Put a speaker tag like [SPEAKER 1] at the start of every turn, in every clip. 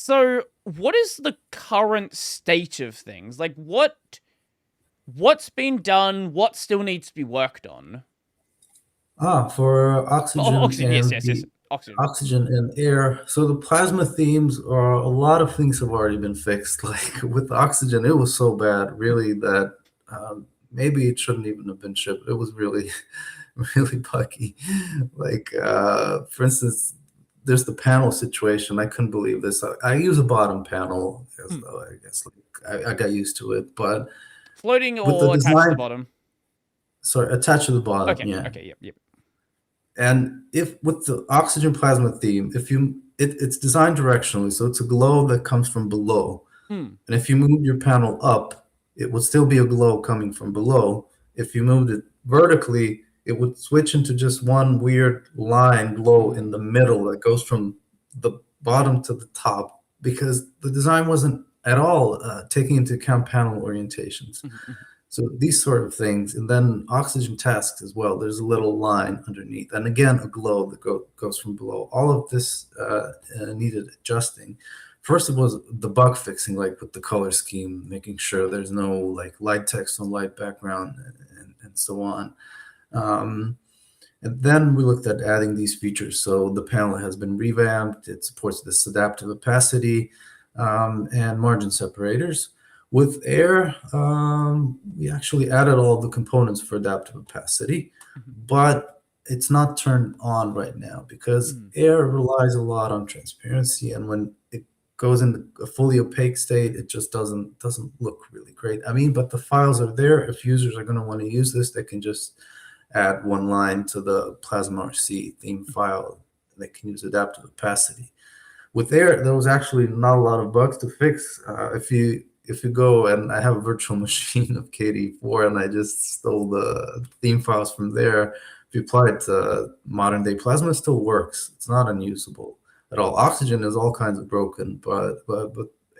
[SPEAKER 1] So, what is the current state of things? Like, what's been done? What still needs to be worked on?
[SPEAKER 2] For
[SPEAKER 1] Oh,
[SPEAKER 2] oxygen
[SPEAKER 1] oxygen. Yes,
[SPEAKER 2] and
[SPEAKER 1] yes, yes.
[SPEAKER 2] the
[SPEAKER 1] Oxygen.
[SPEAKER 2] oxygen and air. So the plasma themes are a lot of things have already been fixed. Like with the oxygen, it was so bad, really, that maybe it shouldn't even have been shipped. It was really, really buggy. Like for instance, there's the panel situation. I couldn't believe this. I use a bottom panel,
[SPEAKER 1] Hmm.
[SPEAKER 2] though I guess like I got used to it. But
[SPEAKER 1] Floating
[SPEAKER 2] with the
[SPEAKER 1] or attached to the
[SPEAKER 2] design,
[SPEAKER 1] bottom.
[SPEAKER 2] sorry, attached to the bottom,
[SPEAKER 1] Okay.
[SPEAKER 2] yeah.
[SPEAKER 1] Okay. Yep. Yep.
[SPEAKER 2] And if with the oxygen plasma theme, if you it's designed directionally, so it's a glow that comes from below.
[SPEAKER 1] Hmm.
[SPEAKER 2] And if you move your panel up, it would still be a glow coming from below. If you moved it vertically, it would switch into just one weird line glow in the
[SPEAKER 1] Hmm.
[SPEAKER 2] middle that goes from the bottom to the top because the design wasn't at all taking into account panel orientations.
[SPEAKER 1] Mhm, mhm.
[SPEAKER 2] So these sort of things, and then oxygen tasks as well. There's a little line underneath, and again a glow that goes from below. All of this needed adjusting. First, it was the bug fixing, like with the color scheme, making sure there's no like light text on light background and so on. Um, and then we looked at adding these features. So the panel has been revamped. It supports this adaptive opacity and margin separators. With Air, we actually added all the components for adaptive opacity,
[SPEAKER 1] Mhm.
[SPEAKER 2] but it's not turned on right now because
[SPEAKER 1] Mhm.
[SPEAKER 2] Air relies a lot on transparency, and when it goes into a fully opaque state, it just doesn't look really great. I mean, but the files are there. If users are going to want to use this, they can just add one line to the Plasma RC theme file. They can use adaptive opacity. With Air, there was actually not a lot of bugs to fix. If you go and I have a virtual machine of KDE 4 and I just stole the theme files from there, if you apply it to modern day Plasma, it still works. It's not unusable at all. Oxygen is all kinds of broken, but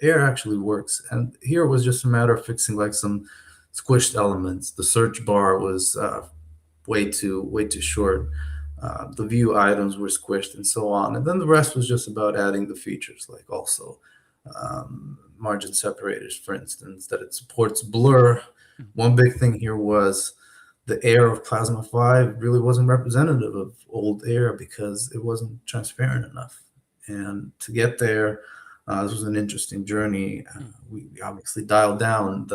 [SPEAKER 2] Air actually works. And here it was just a matter of fixing like some squished elements. The search bar was way too short. The view items were squished and so on. And then the rest was just about adding the features, like also margin separators, for instance, that it supports blur.
[SPEAKER 1] Mhm.
[SPEAKER 2] One big thing here was the air of Plasma 5 really wasn't representative of old air because it wasn't transparent enough. And to get there, this was an interesting journey.
[SPEAKER 1] Mhm.
[SPEAKER 2] We obviously dialed down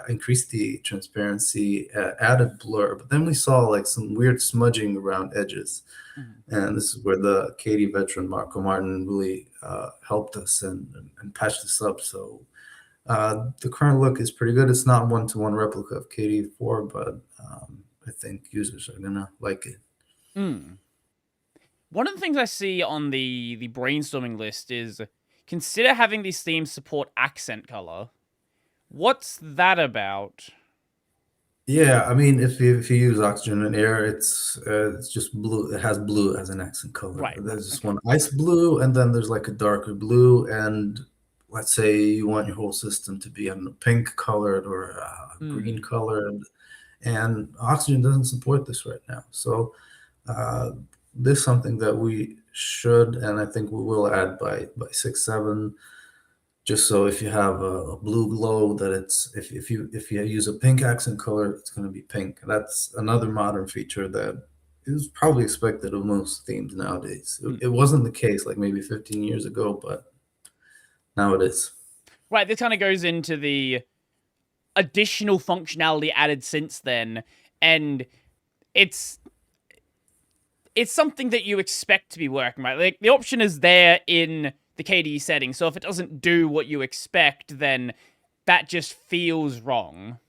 [SPEAKER 2] increased the transparency, added blur, but then we saw like some weird smudging around edges.
[SPEAKER 1] Mhm.
[SPEAKER 2] And this is where the KDE veteran Marco Martin really helped us and patched this up. So the current look is pretty good. It's not one-to-one replica of KDE 4, but I think users are gonna like it.
[SPEAKER 1] Mm. One of the things I see on the brainstorming list is consider having these themes support accent color. What's that about?
[SPEAKER 2] Yeah, I mean, if you use oxygen and air, it's just blue. It has blue as an accent color.
[SPEAKER 1] Right, right.
[SPEAKER 2] There's this
[SPEAKER 1] Okay.
[SPEAKER 2] one ice blue, and then there's like a darker blue. And let's say you want your whole system to be, I don't know, pink colored or green
[SPEAKER 1] Mm.
[SPEAKER 2] colored, and oxygen doesn't support this right now. So uh, this is something that we should, and I think we will add by 6.7, just so if you have a blue glow that it's if you use a pink accent color, it's going to be pink. That's another modern feature that is probably expected of most themes nowadays.
[SPEAKER 1] Mm.
[SPEAKER 2] It wasn't the case like maybe 15 years ago, but now it is.
[SPEAKER 1] Right, this kind of goes into the additional functionality added since then, and it's it's something that you expect to be working, right? Like the option is there in the KDE setting, so if it doesn't do what you expect, then that just feels wrong.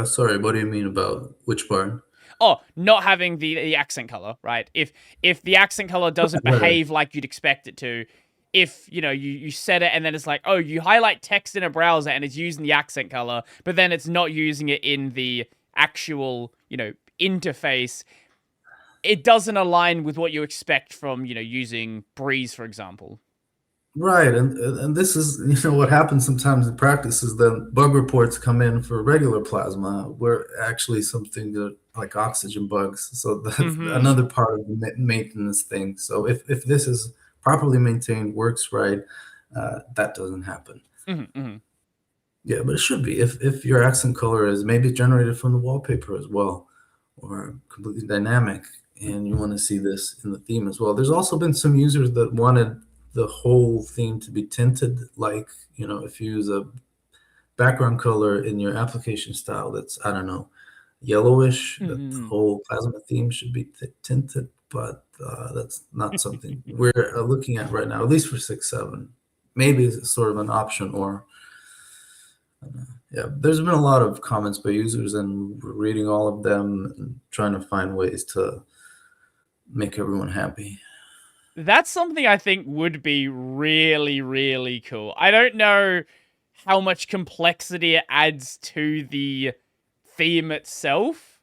[SPEAKER 2] Sorry, what do you mean about which part?
[SPEAKER 1] Oh, not having the accent color, right? If the accent color doesn't
[SPEAKER 2] Right.
[SPEAKER 1] behave like you'd expect it to, if you set it and then it's like, oh, you highlight text in a browser and it's using the accent color, but then it's not using it in the actual interface, it doesn't align with what you expect from using Breeze, for example.
[SPEAKER 2] Right, and this is what happens sometimes in practice is that bug reports come in for regular plasma, where actually something that like oxygen bugs. So that's
[SPEAKER 1] Mm-hmm.
[SPEAKER 2] another part of the maintenance thing. So if this is properly maintained, works right, that doesn't happen. Yeah, but it should be. If your accent color is maybe generated from the wallpaper as well, or completely dynamic, and you want to see this in the theme as well. There's also been some users that wanted the whole theme to be tinted, like, if you use a background color in your application style that's, I don't know, yellowish, that the whole Plasma theme should be tinted, but that's not something we're looking at right now, at least for 6.7. Maybe it's sort of an option, or yeah, there's been a lot of comments by users, and we're reading all of them and trying to find ways to make everyone happy.
[SPEAKER 1] That's something I think would be really, really cool. I don't know how much complexity it adds to the theme itself,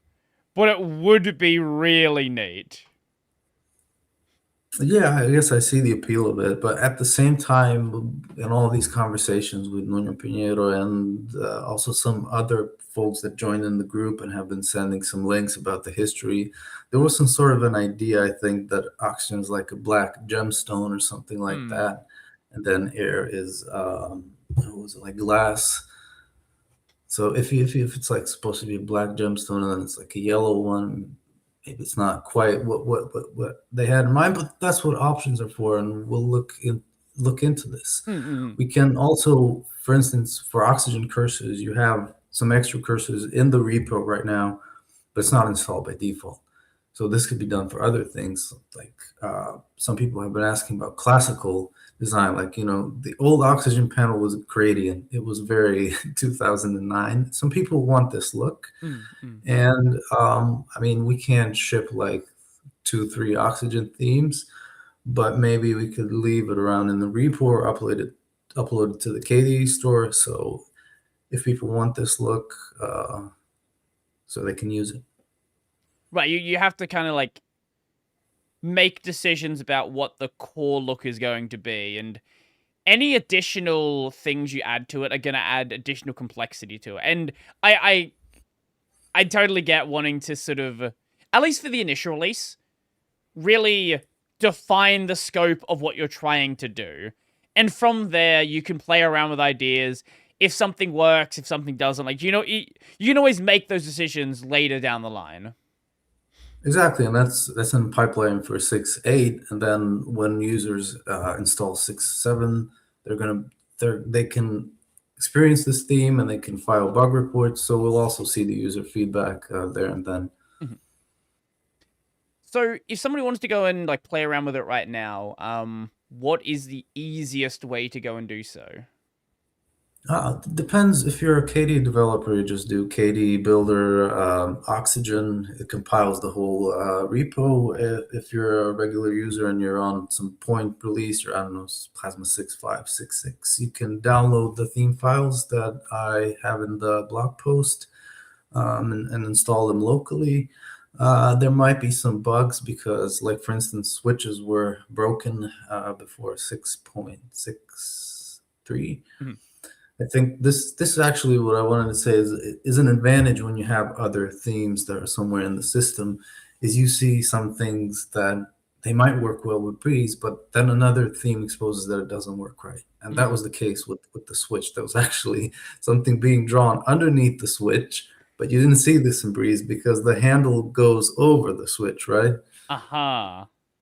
[SPEAKER 1] but it would be really neat.
[SPEAKER 2] Yeah, I guess I see the appeal of it, but at the same time, in all these conversations with Nuno Pinheiro and also some other folks that joined in the group and have been sending some links about the history, there was some sort of an idea, I think, that oxygen is like a black gemstone or something like that, and then air is what was it, like glass. So if it's like supposed to be a black gemstone and then it's like a yellow one, maybe it's not quite what they had in mind, but that's what options are for, and we'll look into this. We can also, for instance, for oxygen cursors, you have some extra cursors in the repo right now, but it's not installed by default. So this could be done for other things, like some people have been asking about classical design. Like, the old oxygen panel was Gradian. It was very 2009. Some people want this look. And I mean, we can't ship like 2-3 oxygen themes, but maybe we could leave it around in the repo or upload it to the KDE store. So if people want this look, so they can use it.
[SPEAKER 1] Right, you have to kind of like make decisions about what the core look is going to be, and any additional things you add to it are going to add additional complexity to it. And I totally get wanting to sort of, at least for the initial release, really define the scope of what you're trying to do. And from there, you can play around with ideas. If something works, if something doesn't, like, you can always make those decisions later down the line.
[SPEAKER 2] Exactly, and that's in pipeline for 6.8, and then when users install 6.7, they can experience this theme and they can file bug reports. So we'll also see the user feedback there and then.
[SPEAKER 1] So if somebody wants to go and like play around with it right now, what is the easiest way to go and do so?
[SPEAKER 2] Depends. If you're a KDE developer, you just do KDE Builder Oxygen. It compiles the whole repo. If you're a regular user and you're on some point release, or I don't know, Plasma 6.5, 6.6, you can download the theme files that I have in the blog post and install them locally. There might be some bugs because, like, for instance, switches were broken before 6.63. I think this is actually what I wanted to say is an advantage when you have other themes that are somewhere in the system, is you see some things that they might work well with Breeze, but then another theme exposes that it doesn't work right. And that was the case with the switch. There was actually something being drawn underneath the switch, but you didn't see this in Breeze because the handle goes over the switch, right?